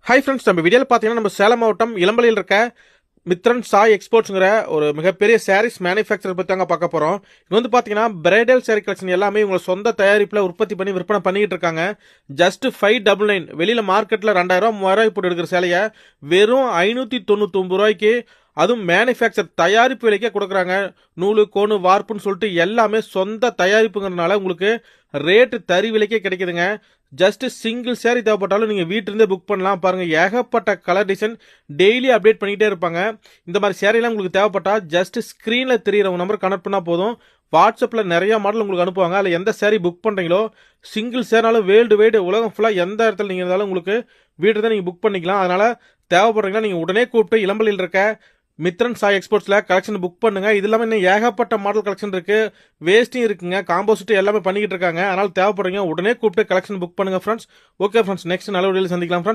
Hi friends, நம்ம வீடியோவில் பார்த்தீங்கன்னா நம்ம சேலம் மாவட்டம் இளம்பலையில் இருக்க மித்ரன் சாய் எக்ஸ்போர்ட்ஸுங்கிற ஒரு மிகப்பெரிய சாரீஸ் மேனுஃபேக்சர் பற்றி தாங்க பார்க்க போகிறோம். இது வந்து பார்த்தீங்கன்னா பிரைடல் சாரீ கலெக்ஷன் எல்லாமே இவங்க சொந்த தயாரிப்பில் உற்பத்தி பண்ணி விற்பனை பண்ணிக்கிட்டு இருக்காங்க. ஜஸ்ட் 599 வெளியில் மார்க்கெட்டில் 2000 3000 போட்டு எடுக்கிற சேலையை வெறும் 599 ரூபாய்க்கு, அதுவும் மேனுஃபேக்சர் தயாரிப்பு விலைக்கே கொடுக்குறாங்க. நூலு கோணு வார்ப்புன்னு சொல்லிட்டு எல்லாமே சொந்த தயாரிப்புங்கிறதுனால உங்களுக்கு ரேட்டு தறி விலைக்கே கிடைக்குதுங்க. ஜஸ்ட் சிங்கிள் சேரீ தேவைப்பட்டாலும் நீங்கள் வீட்டிலிருந்தே புக் பண்ணலாம். பாருங்கள், ஏகப்பட்ட கலர் டிசைன் டெய்லி அப்டேட் பண்ணிகிட்டே இருப்பாங்க. இந்த மாதிரி சேரீலாம் உங்களுக்கு தேவைப்பட்டால் ஜஸ்ட் ஸ்க்ரீனில் தெரியிற உங்கள் நம்பர் கனெக்ட் பண்ணால் போதும். வாட்ஸ்அப்பில் நிறைய மாடல் உங்களுக்கு அனுப்புவாங்க. அதில் எந்த சேரீ புக் பண்ணுறீங்களோ சிங்கிள் சேரீனாலும் வேர்ல்டு வைடு உலகம் ஃபுல்லாக எந்த இடத்துல நீங்கள் இருந்தாலும் உங்களுக்கு வீட்டில் தான் நீங்கள் புக் பண்ணிக்கலாம். அதனால் தேவைப்படுறீங்கன்னா நீங்கள் உடனே கூப்பிட்டு இளம்பலையில் இருக்க மித்ரன் சாய் எக்ஸ்போர்ட்ஸில் கலெக்ஷன் புக் பண்ணுங்க. இது இல்லாமல் இன்னும் ஏகப்பட்ட மாடல் கலெக்ஷன் இருக்கு, வேஸ்டிங் இருக்குங்க, காம்போசிட் எல்லாமே பண்ணிக்கிட்டு இருக்காங்க. அதனால் தேவைப்படுறீங்க உடனே கூப்பிட்டு கலெக்ஷன் புக் பண்ணுங்க ஃப்ரெண்ட்ஸ். ஓகே ஃப்ரெண்ட்ஸ், நெக்ஸ்ட் நல்ல வீடியோவில் சந்திக்கலாம் ஃப்ரெண்ட்ஸ்.